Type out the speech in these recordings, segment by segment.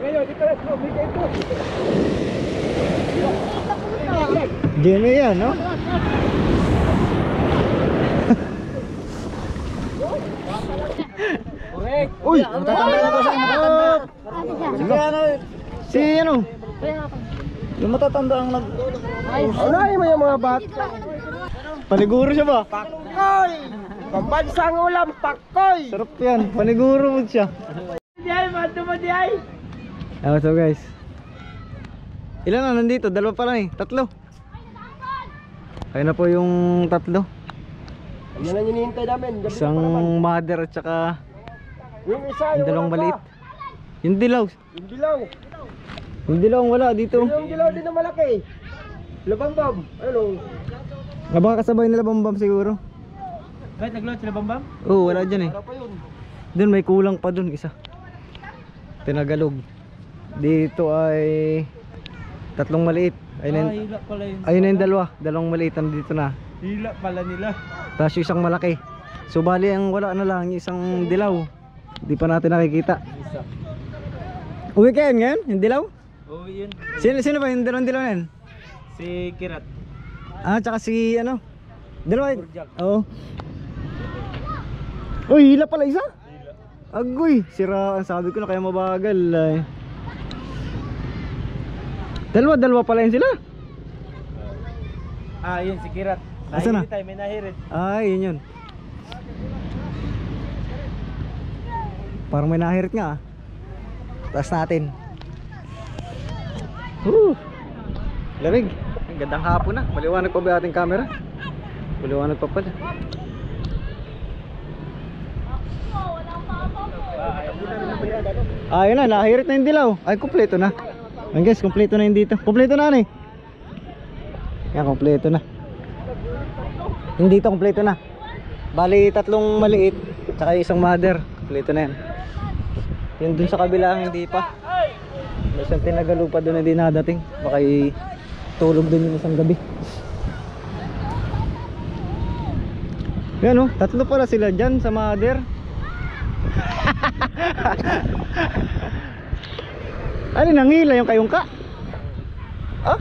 Ngayon, dito na slow, bigay ito. Gino yan, no? Correct. Uy! Matatanda na to siya, matatanda. Sige, ano? Si ano? Yung matatanda ang nag... Unahin mo yung mga bat. Paniguro siya ba? Pakoy! Pambansang ulam, pakoy! Sarap yan, paniguro mo siya. Diay, mato mo diay! What's up guys? Ilan na nandito? Dalawa pa lang eh, tatlo. Ayun na po yung tatlo. Yan ang hinihintay namin. Gabi Isang na pa naman. mother at saka Yung isa, yung dalawang wala maliit. pa. Yung dilaw. Yung dilaw. Yung dilaw ang wala dito. Yung dilaw din na malaki. Labambam. Ano? Baka kasabay nila bambam siguro. Kahit nag-load sila bambam? Oo, wala dyan eh. Para pa yun. Doon may kulang pa doon isa. Tinagalog. Dito ay tatlong maliit. Ayun Hila pala yun. ayun na yung dalawa. Dalawang maliit nandito na. Hila pala nila. Tapos yung isang malaki. So bali ang wala na lang yung isang dilaw. Hindi pa natin nakikita. Isa. Uwi kayo ngayon? Yung dilaw? Oo, yun. Sino ba yung dalawang dilaw na yan? Si Kirat. Ah, tsaka si ano? Dalawa. Burjak. Oo. Uy, hila pala isa? Hila. Agoy, siraan. Sabi ko na kaya mabagal ay. Dalawa pala yun sila. Ah, yun si Kirat. Asan na? Nahirit tayo, may nahirit. Ay, yun. Parang may nahirit nga ah. Taas natin. Lamig. Ang gandang hapon na. Maliwanag pa ba ating camera? Maliwanag pa pala. Ayun na, nahirit na yung dilaw. Ay, kumpleto na. Ayun guys, kumpleto na yung dito. Kumpleto na ano eh. Yan, kumpleto na. Yung dito, kumpleto na. Bali, tatlong maliit. Tsaka isang mother. Kumpleto na yan. Yung dun sa kabilang hindi pa. May isang tinagalupa dun hindi nadating. Baka tulog dun yung isang gabi. Yan o, tatlo pala sila dyan sa mother. Ano nangila yung kayong ka? Ah?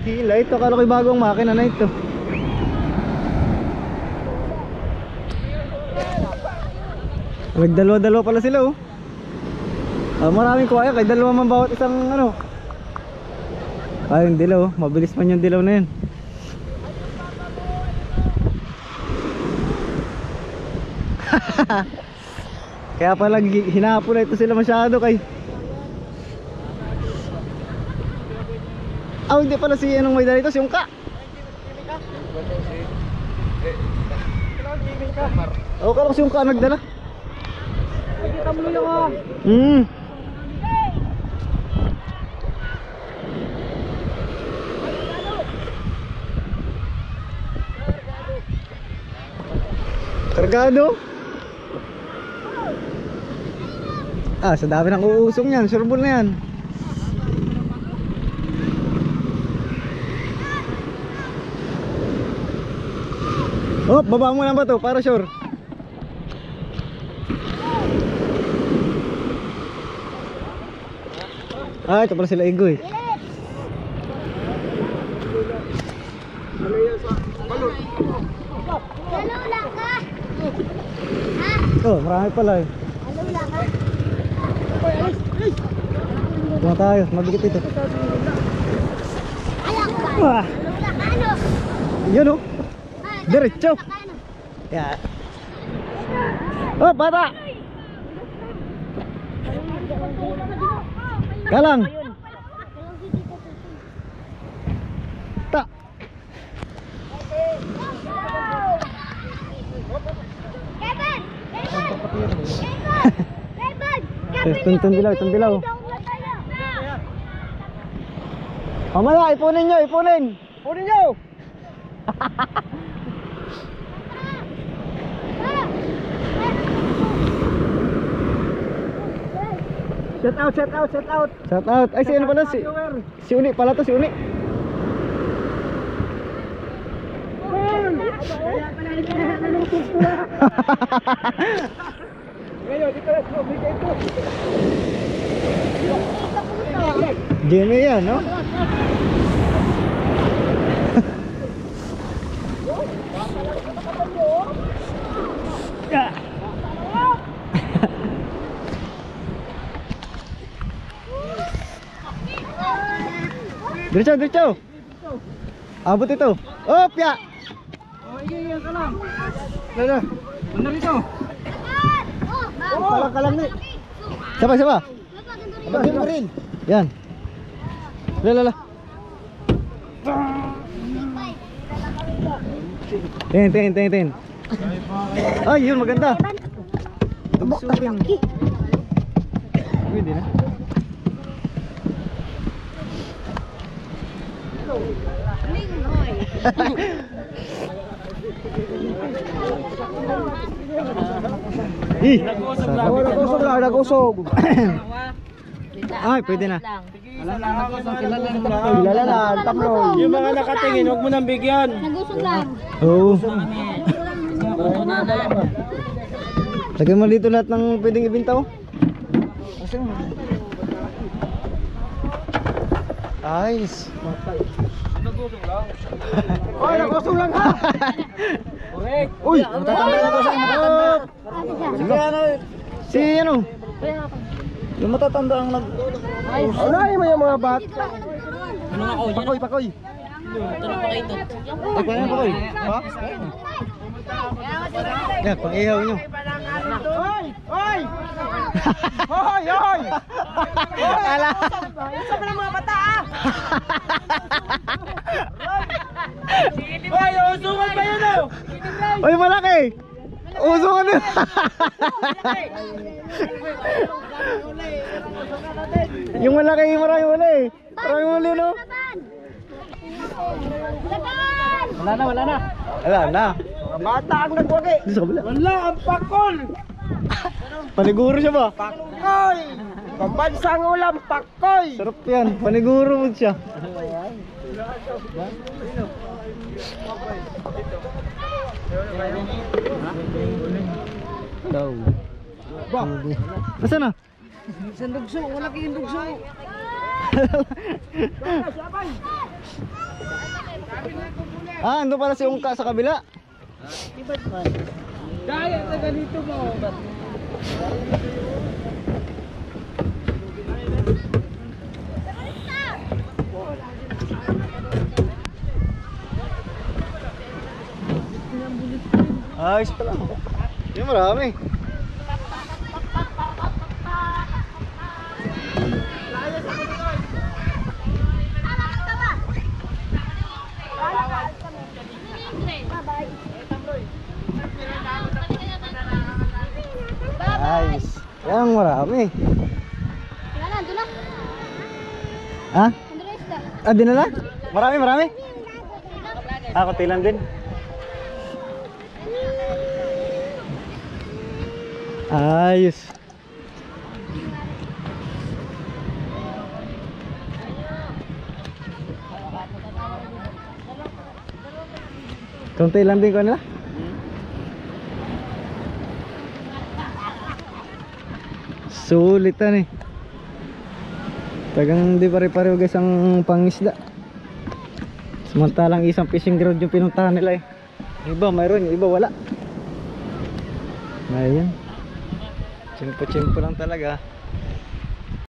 Hila ito, akala ko yung bagong makina na ito. Nagdalawa-dalawa pala sila oh. Maraming kuwaya, kay dalawa man bawat isang ano. Ay yung dilaw, mabilis man yung dilaw na yun. Kaya pala hinapon na ito sila masyado kay. Hindi pala si anong may dala ito, si yung ka. Kala ko si yung ka nagdala. Kargado. Sa dami ng uusong yan, sureball na yan. Baba mo lang ba to para sure. Ito pala sila Igoy. Alula ka? Marami pala eh. Alula ka? Tuma tayo, mabigat ito. Alam ka? Alula ka ano? Yun oh. Diretso. Ya. Bata. Kalang. Tak. Kevin! Tuntun dilaw. Mamaya, ipunin nyo. Punin nyo! Set out. Shout out. Ay, si ano pala? Si Uni pala to, si Uni. Ngayon, dito na sa bigay ito. Jimmy yan, no? Diretso, diretso. Abot ito. Opya. Oh, iya ka lang. Lala. Benar itu. Kalang kalang ni. Siapa siapa? Abang mo rin. Yan. Lala. Ten. Ay, yun maganda. Tubok tapi yang. Pwede na. Ih, Nagusog. ay, pwede na. Kilala na, taploy. Yung mga nakatingin, huwag mo nang bigyan. Nagusog lang. Oo. Lagyan mo dito lahat ng pwedeng ibinta oh. Ayos. Oy, nagusog lang ha. Correct. Uy, matatanda na to sa matatanda. Sige ano, si ano? Yung matatanda ang nag... Unahin mo yung mga bat. Pakoy. Ay, paano pakoy? Ha? Yan, pang-ihaw nyo. Oy! Oy! Hoy! Hoy! Ala. Isa pa ng mga bata ah! Oy! Usungan ba yun oh? Uy, malaki! Uso ka na! Yung malaki, marami uli. Marami uli, no? Laban! Wala na. Mga bata ang nagwagi. Dito sa kabila. Wala ang pakol! Paniguro siya ba? Pakoy! Pambansang ulam, pakoy! Sarap yan. Paniguro mo siya. Daw. Ba? Nasaan na? Sa dugso, wala kayong dugso. Ah, ando pala si Ungka sa kabila. Kaya sa ganito mo. Ayos pala. Yung marami. Ayos. Yan marami. Wala, doon na. Ha? Andres ka. Ah, dinala? Marami. Ah, konti lang din. Ayos. Konti lang din ko nila. Sulitan eh. Tagang di pare-pareho guys ang pangisda. Samantalang isang fishing ground yung pinuntahan nila eh. Iba mayroon, yung iba wala. Ayan. Chimpo-chimpo lang talaga.